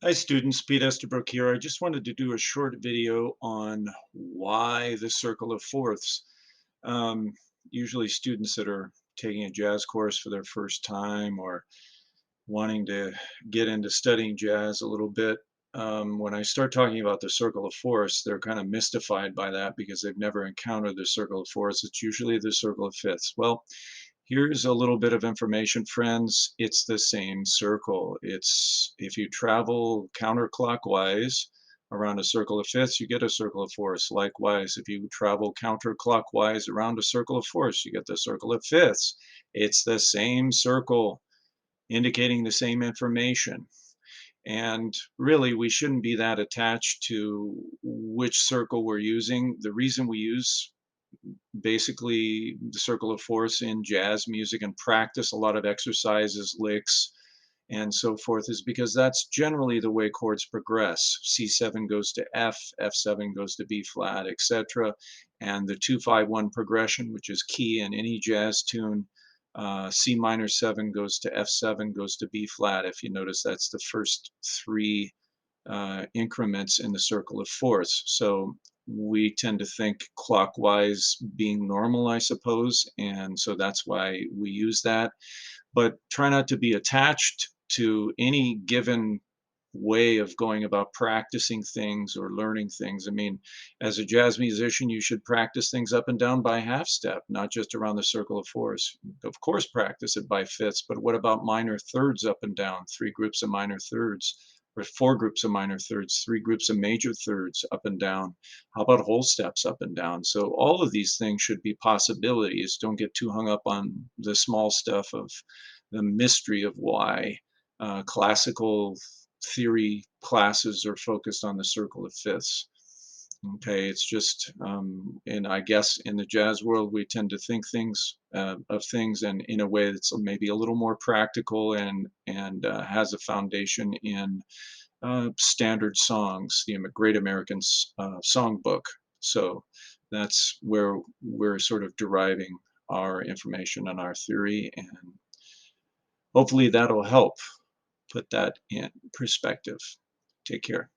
Hi students, Pete Estabrook here. I just wanted to do a short video on why the circle of fourths. Um, Usually students that are taking a jazz course for their first time or wanting to get into studying jazz a little bit, when I start talking about the circle of fourths, they're kind of mystified by that because they've never encountered the circle of fourths. It's usually the circle of fifths. Well, here's a little bit of information, friends. It's the same circle. It's if you travel counterclockwise around a circle of fifths, you get a circle of fourths. Likewise, if you travel counterclockwise around a circle of fourths, you get the circle of fifths. It's the same circle indicating the same information. And really, we shouldn't be that attached to which circle we're using. The reason we use basically the circle of fourths in jazz music and practice a lot of exercises, licks, and so forth is because that's generally the way chords progress. C7 goes to F, F7 goes to B flat, etc. And the 2-5-1 progression, which is key in any jazz tune, C minor 7 goes to F7, goes to B flat. If you notice, that's the first three increments in the circle of fourths. So we tend to think clockwise being normal, I suppose, and so that's why we use that. But try not to be attached to any given way of going about practicing things or learning things. I mean, as a jazz musician, you should practice things up and down by half step, not just around the circle of fourths. Of course, practice it by fifths, but what about minor thirds up and down? Three groups of minor thirds, or four groups of minor thirds, three groups of major thirds up and down. How about whole steps up and down? So all of these things should be possibilities. Don't get too hung up on the small stuff of the mystery of why classical theory classes are focused on the circle of fifths. Okay, it's just, and I guess in the jazz world, we tend to think things of things and in a way that's maybe a little more practical and has a foundation in standard songs, the Great American Songbook. So that's where we're sort of deriving our information and our theory, and hopefully that'll help put that in perspective. Take care.